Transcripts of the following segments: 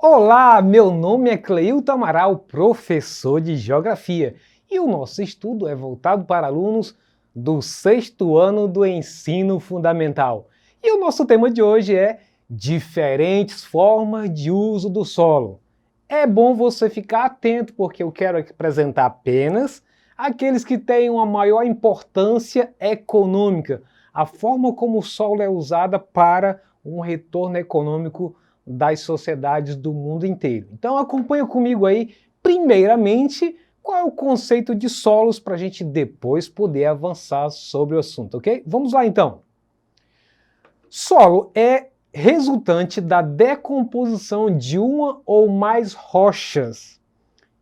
Olá, meu nome é Cleilton Amaral, professor de Geografia, e o nosso estudo é voltado para alunos do sexto ano do ensino fundamental. E o nosso tema de hoje é diferentes formas de uso do solo. É bom você ficar atento porque eu quero apresentar apenas aqueles que têm uma maior importância econômica, a forma como o solo é usado para um retorno econômico das sociedades do mundo inteiro. Então acompanha comigo aí, primeiramente, qual é o conceito de solos para a gente depois poder avançar sobre o assunto, ok? Vamos lá então. Solo é resultante da decomposição de uma ou mais rochas.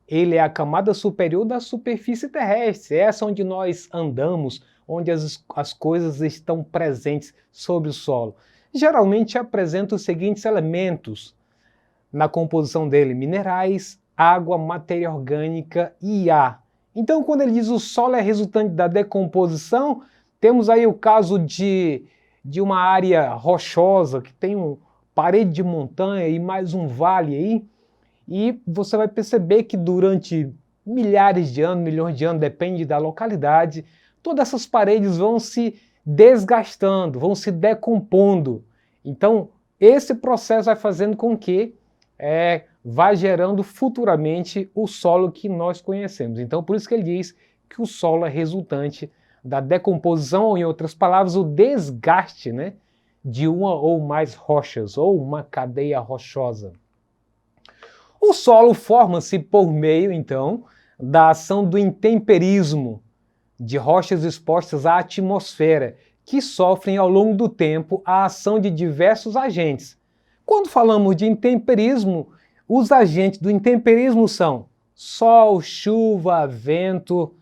Ele é a camada superior da superfície terrestre, essa onde nós andamos, onde as coisas estão presentes sobre o solo. Geralmente apresenta os seguintes elementos na composição dele: minerais, água, matéria orgânica e ar. Então, quando ele diz o solo é resultante da decomposição, temos aí o caso de uma área rochosa que tem uma parede de montanha e mais um vale aí, e você vai perceber que durante milhares de anos, milhões de anos, depende da localidade, todas essas paredes vão se desgastando, vão se decompondo. Então, esse processo vai fazendo com que vai gerando futuramente o solo que nós conhecemos. Então, por isso que ele diz que o solo é resultante da decomposição, ou em outras palavras, o desgaste, né, de uma ou mais rochas, ou uma cadeia rochosa. O solo forma-se por meio, então, da ação do intemperismo de rochas expostas à atmosfera, que sofrem ao longo do tempo a ação de diversos agentes. Quando falamos de intemperismo, os agentes do intemperismo são sol, chuva, vento,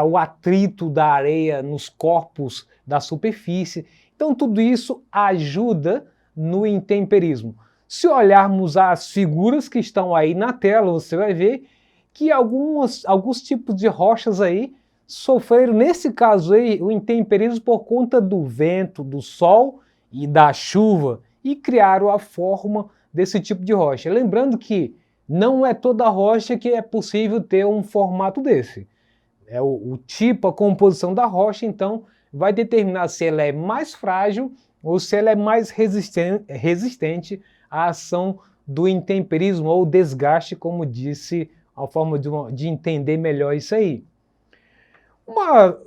o atrito da areia nos corpos da superfície. Então, tudo isso ajuda no intemperismo. Se olharmos as figuras que estão aí na tela, você vai ver que alguns tipos de rochas aí sofreram, nesse caso aí, o intemperismo por conta do vento, do sol e da chuva, e criaram a forma desse tipo de rocha. Lembrando que não é toda rocha que é possível ter um formato desse. É o tipo, a composição da rocha, então, vai determinar se ela é mais frágil ou se ela é mais resistente à ação do intemperismo ou desgaste, como disse, a forma de entender melhor isso aí.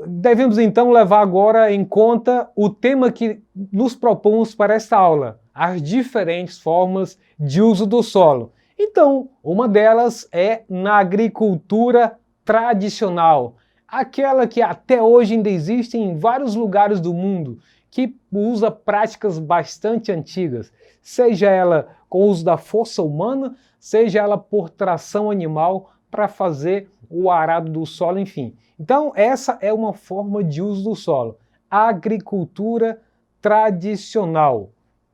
Devemos então levar agora em conta o tema que nos propomos para esta aula, as diferentes formas de uso do solo. Então, uma delas é na agricultura tradicional, aquela que até hoje ainda existe em vários lugares do mundo, que usa práticas bastante antigas, seja ela com o uso da força humana, seja ela por tração animal para fazer o arado do solo, enfim. Então, essa é uma forma de uso do solo, a agricultura tradicional.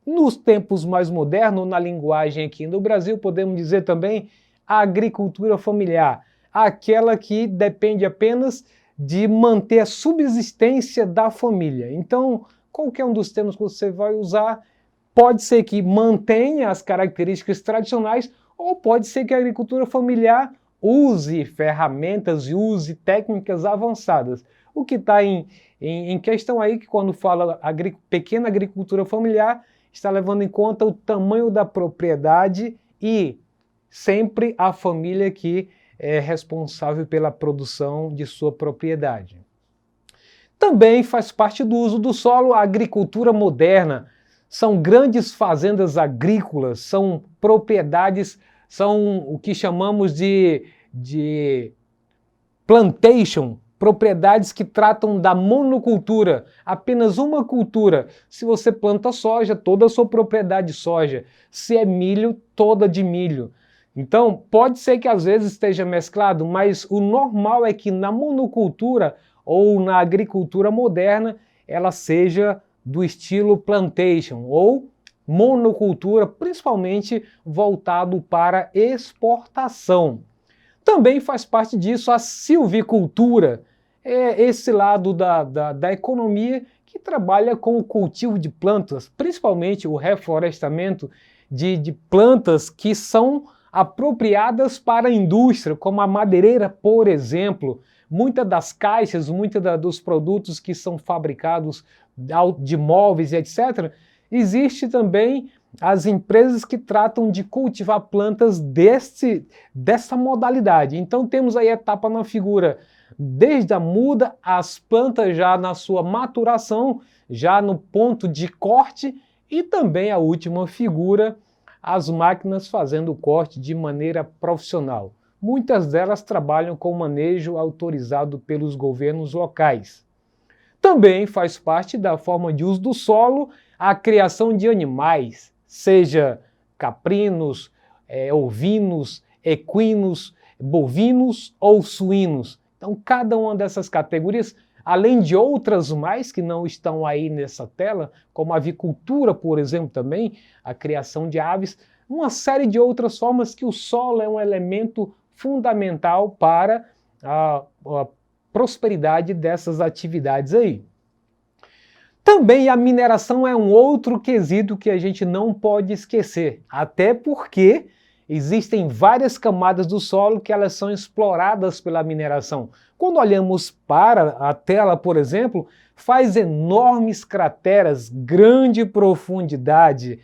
Nos tempos mais modernos, na linguagem aqui no Brasil, podemos dizer também a agricultura familiar, aquela que depende apenas de manter a subsistência da família. Então, qualquer um dos termos que você vai usar, pode ser que mantenha as características tradicionais, ou pode ser que a agricultura familiar use ferramentas e use técnicas avançadas. O que está em questão aí, que quando fala pequena agricultura familiar, está levando em conta o tamanho da propriedade e sempre a família que é responsável pela produção de sua propriedade. Também faz parte do uso do solo a agricultura moderna. São grandes fazendas agrícolas, são propriedades, são o que chamamos de plantation, propriedades que tratam da monocultura, apenas uma cultura. Se você planta soja, toda a sua propriedade de soja. Se é milho, toda de milho. Então, pode ser que às vezes esteja mesclado, mas o normal é que na monocultura ou na agricultura moderna, ela seja do estilo plantation ou monocultura, principalmente voltado para exportação. Também faz parte disso a silvicultura, esse lado da economia que trabalha com o cultivo de plantas, principalmente o reflorestamento de plantas que são apropriadas para a indústria, como a madeireira, por exemplo. Muitas das caixas, muitos dos produtos que são fabricados de móveis, etc., existe também as empresas que tratam de cultivar plantas dessa modalidade. Então temos aí a etapa na figura, desde a muda, as plantas já na sua maturação, já no ponto de corte, e também a última figura, as máquinas fazendo o corte de maneira profissional. Muitas delas trabalham com manejo autorizado pelos governos locais. Também faz parte da forma de uso do solo a criação de animais, seja caprinos, ovinos, equinos, bovinos ou suínos. Então, cada uma dessas categorias, além de outras mais que não estão aí nessa tela, como a avicultura, por exemplo, também, a criação de aves, uma série de outras formas que o solo é um elemento fundamental para a prosperidade dessas atividades aí. Também a mineração é um outro quesito que a gente não pode esquecer, até porque existem várias camadas do solo que elas são exploradas pela mineração. Quando olhamos para a tela, por exemplo, faz enormes crateras, grande profundidade,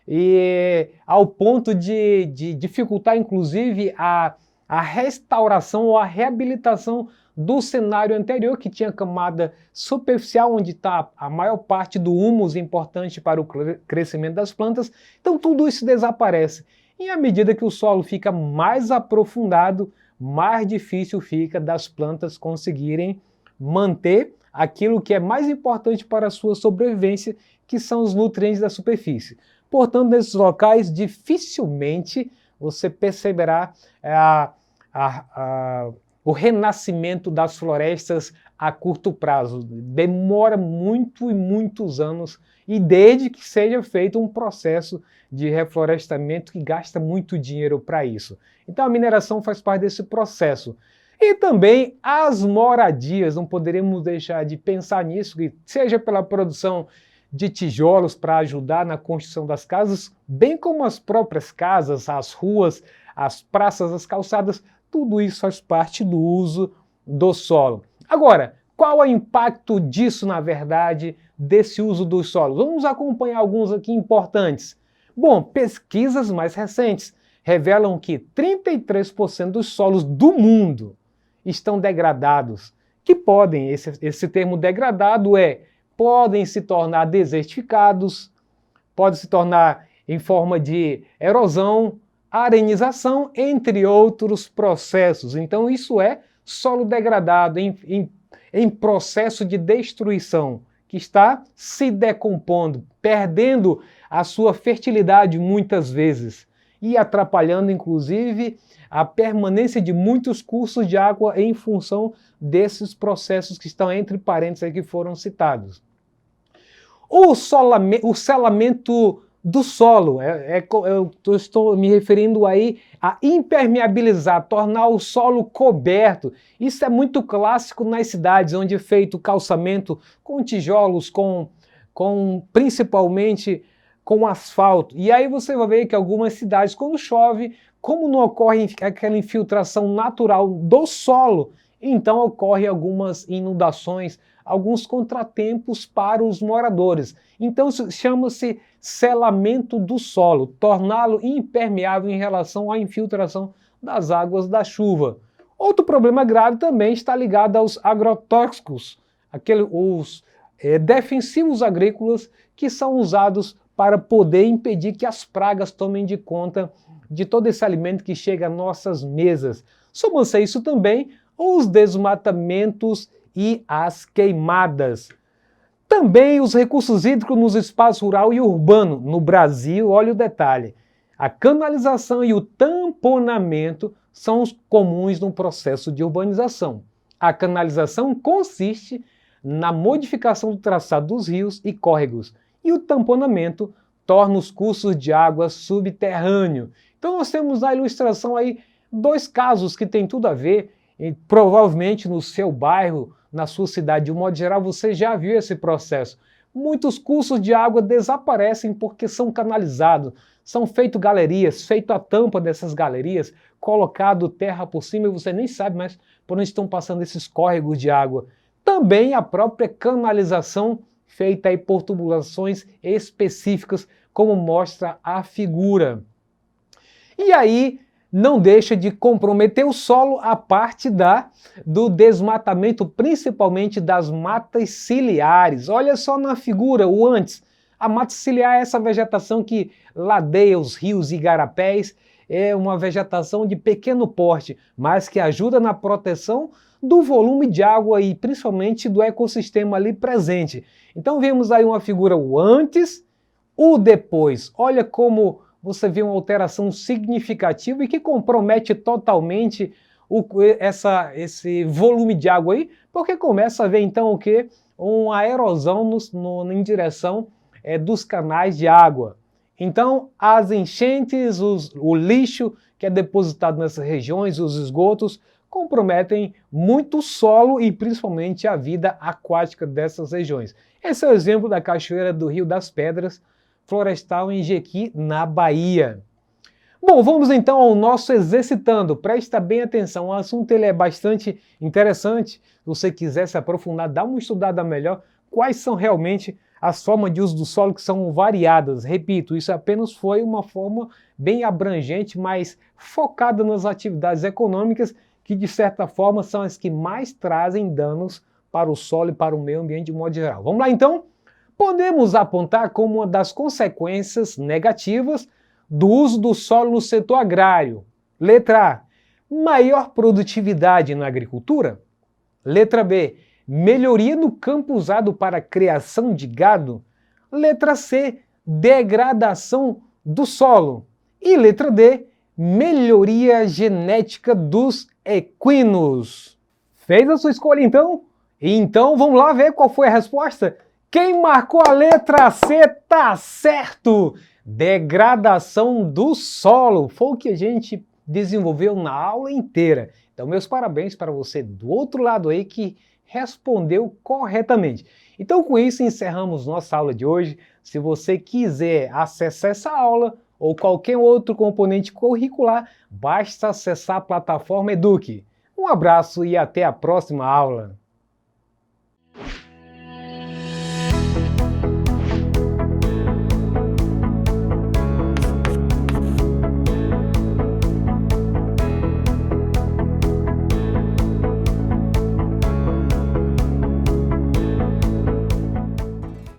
e ao ponto de dificultar inclusive a restauração ou a reabilitação do cenário anterior, que tinha camada superficial, onde está a maior parte do humus importante para o crescimento das plantas. Então tudo isso desaparece. E à medida que o solo fica mais aprofundado, mais difícil fica das plantas conseguirem manter aquilo que é mais importante para a sua sobrevivência, que são os nutrientes da superfície. Portanto, nesses locais, dificilmente você perceberá o renascimento das florestas a curto prazo. Demora muito e muitos anos, e desde que seja feito um processo de reflorestamento que gasta muito dinheiro para isso. Então a mineração faz parte desse processo. E também as moradias, não poderíamos deixar de pensar nisso, que seja pela produção de tijolos para ajudar na construção das casas, bem como as próprias casas, as ruas, as praças, as calçadas, tudo isso faz parte do uso do solo. Agora, qual é o impacto disso, na verdade, desse uso do solo? Vamos acompanhar alguns aqui importantes. Bom, pesquisas mais recentes revelam que 33% dos solos do mundo estão degradados, que podem, esse termo degradado podem se tornar desertificados, podem se tornar em forma de erosão, arenização, entre outros processos. Então isso é solo degradado, em processo de destruição, que está se decompondo, perdendo a sua fertilidade muitas vezes e atrapalhando inclusive a permanência de muitos cursos de água em função desses processos que estão entre parênteses aí que foram citados. O selamento do solo, eu estou me referindo aí a impermeabilizar, tornar o solo coberto. Isso é muito clássico nas cidades, onde é feito calçamento com tijolos, principalmente com asfalto. E aí você vai ver que algumas cidades, quando chove, como não ocorre aquela infiltração natural do solo, então ocorrem algumas inundações, alguns contratempos para os moradores. Então chama-se selamento do solo, torná-lo impermeável em relação à infiltração das águas da chuva. Outro problema grave também está ligado aos agrotóxicos, os defensivos agrícolas que são usados para poder impedir que as pragas tomem de conta de todo esse alimento que chega às nossas mesas. Soma-se a isso também os desmatamentos e as queimadas. Também os recursos hídricos nos espaços rural e urbano. No Brasil, olha o detalhe, a canalização e o tamponamento são os comuns no processo de urbanização. A canalização consiste na modificação do traçado dos rios e córregos, e o tamponamento torna os cursos de água subterrâneo. Então nós temos na ilustração aí dois casos que têm tudo a ver, e provavelmente no seu bairro, na sua cidade, de um modo geral, você já viu esse processo. muitos cursos de água desaparecem porque são canalizados, são feitas galerias, feita a tampa dessas galerias, colocado terra por cima e você nem sabe mais por onde estão passando esses córregos de água. Também a própria canalização feita aí por tubulações específicas, como mostra a figura. E aí não deixa de comprometer o solo a parte do desmatamento, principalmente das matas ciliares. Olha só na figura, o antes. A mata ciliar é essa vegetação que ladeia os rios e igarapés, é uma vegetação de pequeno porte, mas que ajuda na proteção do volume de água e principalmente do ecossistema ali presente. Então vemos aí uma figura o antes, o depois. Olha como você vê uma alteração significativa e que compromete totalmente esse volume de água aí, porque começa a ver então o quê? Uma erosão em direção dos canais de água. Então, as enchentes, o lixo que é depositado nessas regiões, os esgotos, comprometem muito o solo e principalmente a vida aquática dessas regiões. Esse é o exemplo da Cachoeira do Rio das Pedras, florestal em Jequi, na Bahia. Bom, vamos então ao nosso exercitando. Presta bem atenção, o assunto ele é bastante interessante. Se você quiser se aprofundar, dá uma estudada melhor. Quais são realmente as formas de uso do solo que são variadas? Repito, isso apenas foi uma forma bem abrangente, mas focada nas atividades econômicas, que de certa forma são as que mais trazem danos para o solo e para o meio ambiente de modo geral. Vamos lá então? Podemos apontar como uma das consequências negativas do uso do solo no setor agrário. Letra A, maior produtividade na agricultura. Letra B, melhoria no campo usado para a criação de gado. Letra C, degradação do solo. E letra D, melhoria genética dos equinos. Fez a sua escolha então? Então vamos lá ver qual foi a resposta? Quem marcou a letra C tá certo! Degradação do solo. Foi o que a gente desenvolveu na aula inteira. Então, meus parabéns para você do outro lado aí que respondeu corretamente. Então, com isso, encerramos nossa aula de hoje. Se você quiser acessar essa aula ou qualquer outro componente curricular, basta acessar a plataforma Eduque. Um abraço e até a próxima aula.